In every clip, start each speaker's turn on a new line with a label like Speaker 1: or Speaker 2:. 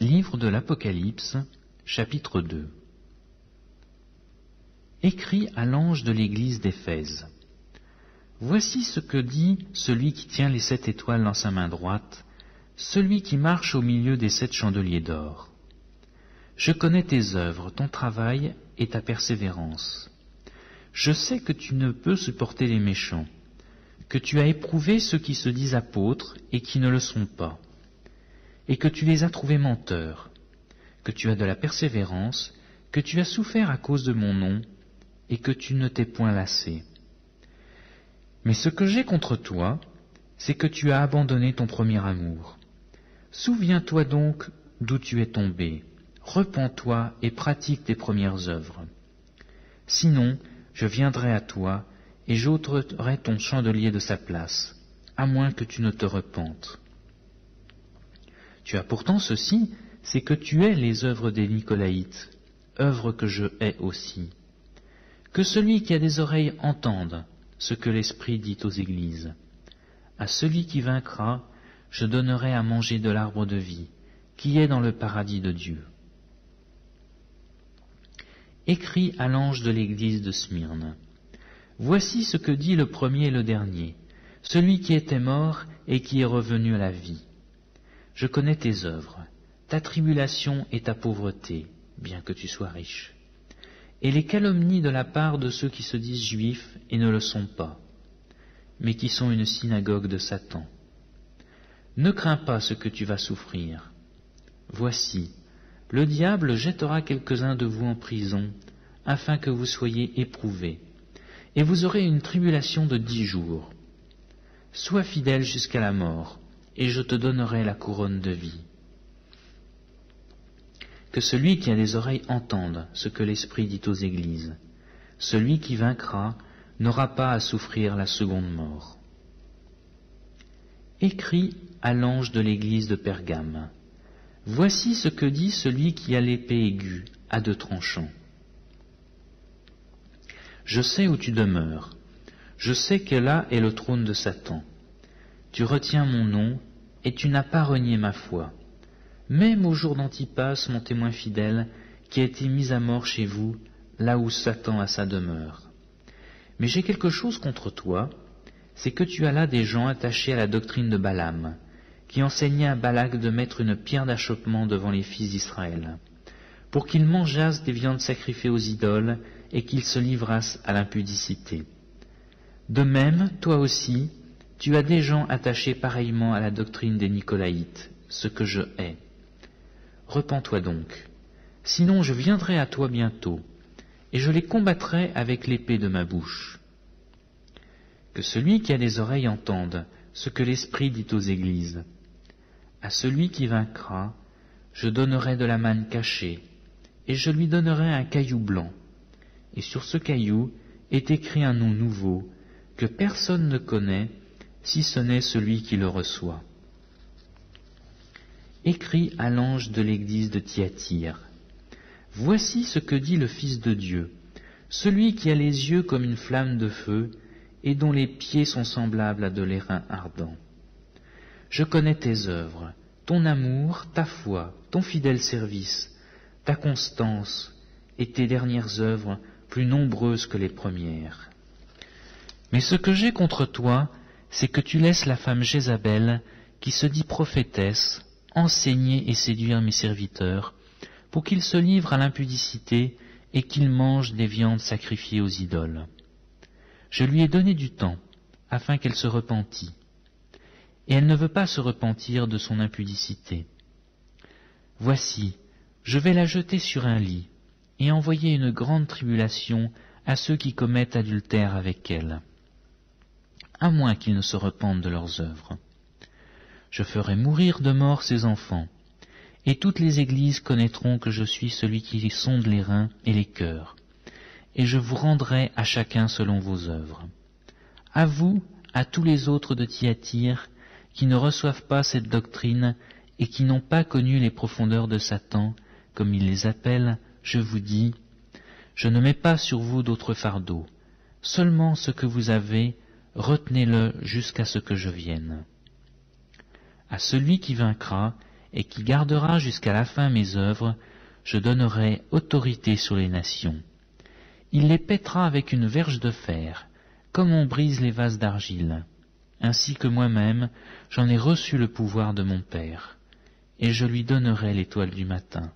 Speaker 1: Livre de l'Apocalypse, chapitre 2. Écrit à l'ange de l'église d'Éphèse. Voici ce que dit celui qui tient les 7 étoiles dans sa main droite, celui qui marche au milieu des 7 chandeliers d'or. Je connais tes œuvres, ton travail et ta persévérance. Je sais que tu ne peux supporter les méchants, que tu as éprouvé ceux qui se disent apôtres et qui ne le sont pas, et que tu les as trouvés menteurs, que tu as de la persévérance, que tu as souffert à cause de mon nom, et que tu ne t'es point lassé. Mais ce que j'ai contre toi, c'est que tu as abandonné ton premier amour. Souviens-toi donc d'où tu es tombé, repens-toi et pratique tes premières œuvres. Sinon, je viendrai à toi, et j'ôterai ton chandelier de sa place, à moins que tu ne te repentes. Tu as pourtant ceci, c'est que tu hais les œuvres des Nicolaïtes, œuvres que je hais aussi. Que celui qui a des oreilles entende ce que l'Esprit dit aux églises. À celui qui vaincra, je donnerai à manger de l'arbre de vie, qui est dans le paradis de Dieu. Écrit à l'ange de l'église de Smyrne. Voici ce que dit le premier et le dernier, celui qui était mort et qui est revenu à la vie. Je connais tes œuvres, ta tribulation et ta pauvreté, bien que tu sois riche, et les calomnies de la part de ceux qui se disent juifs et ne le sont pas, mais qui sont une synagogue de Satan. Ne crains pas ce que tu vas souffrir. Voici, le diable jettera quelques-uns de vous en prison, afin que vous soyez éprouvés, et vous aurez une tribulation de 10 jours. Sois fidèle jusqu'à la mort, et je te donnerai la couronne de vie. Que celui qui a des oreilles entende ce que l'Esprit dit aux églises. Celui qui vaincra n'aura pas à souffrir la seconde mort. Écrit à l'ange de l'église de Pergame. Voici ce que dit celui qui a l'épée aiguë à 2 tranchants. Je sais où tu demeures. Je sais que là est le trône de Satan. Tu retiens mon nom, et tu n'as pas renié ma foi, même au jour d'Antipas, mon témoin fidèle, qui a été mis à mort chez vous, là où Satan a sa demeure. Mais j'ai quelque chose contre toi, c'est que tu as là des gens attachés à la doctrine de Balaam, qui enseignait à Balak de mettre une pierre d'achoppement devant les fils d'Israël, pour qu'ils mangeassent des viandes sacrifiées aux idoles et qu'ils se livrassent à l'impudicité. De même, toi aussi, tu as des gens attachés pareillement à la doctrine des Nicolaïtes, ce que je hais. Repens-toi donc, sinon je viendrai à toi bientôt, et je les combattrai avec l'épée de ma bouche. Que celui qui a des oreilles entende ce que l'Esprit dit aux églises. À celui qui vaincra, je donnerai de la manne cachée, et je lui donnerai un caillou blanc, et sur ce caillou est écrit un nom nouveau, que personne ne connaît, si ce n'est celui qui le reçoit. Écrit à l'ange de l'église de Thyatire. Voici ce que dit le Fils de Dieu, celui qui a les yeux comme une flamme de feu, et dont les pieds sont semblables à de l'airain ardent. Je connais tes œuvres, ton amour, ta foi, ton fidèle service, ta constance, et tes dernières œuvres plus nombreuses que les premières. Mais ce que j'ai contre toi, c'est que tu laisses la femme Jézabel, qui se dit prophétesse, enseigner et séduire mes serviteurs, pour qu'ils se livrent à l'impudicité et qu'ils mangent des viandes sacrifiées aux idoles. Je lui ai donné du temps, afin qu'elle se repentît, et elle ne veut pas se repentir de son impudicité. Voici, je vais la jeter sur un lit, et envoyer une grande tribulation à ceux qui commettent adultère avec elle, à moins qu'ils ne se repentent de leurs œuvres. Je ferai mourir de mort ses enfants, et toutes les églises connaîtront que je suis celui qui sonde les reins et les cœurs, et je vous rendrai à chacun selon vos œuvres. À vous, à tous les autres de Thyatire, qui ne reçoivent pas cette doctrine et qui n'ont pas connu les profondeurs de Satan, comme il les appelle, je vous dis, je ne mets pas sur vous d'autre fardeau, seulement ce que vous avez, retenez-le jusqu'à ce que je vienne. À celui qui vaincra, et qui gardera jusqu'à la fin mes œuvres, je donnerai autorité sur les nations. Il les pètera avec une verge de fer, comme on brise les vases d'argile. Ainsi que moi-même, j'en ai reçu le pouvoir de mon Père, et je lui donnerai l'étoile du matin.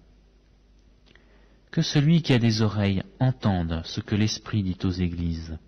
Speaker 1: Que celui qui a des oreilles entende ce que l'Esprit dit aux églises.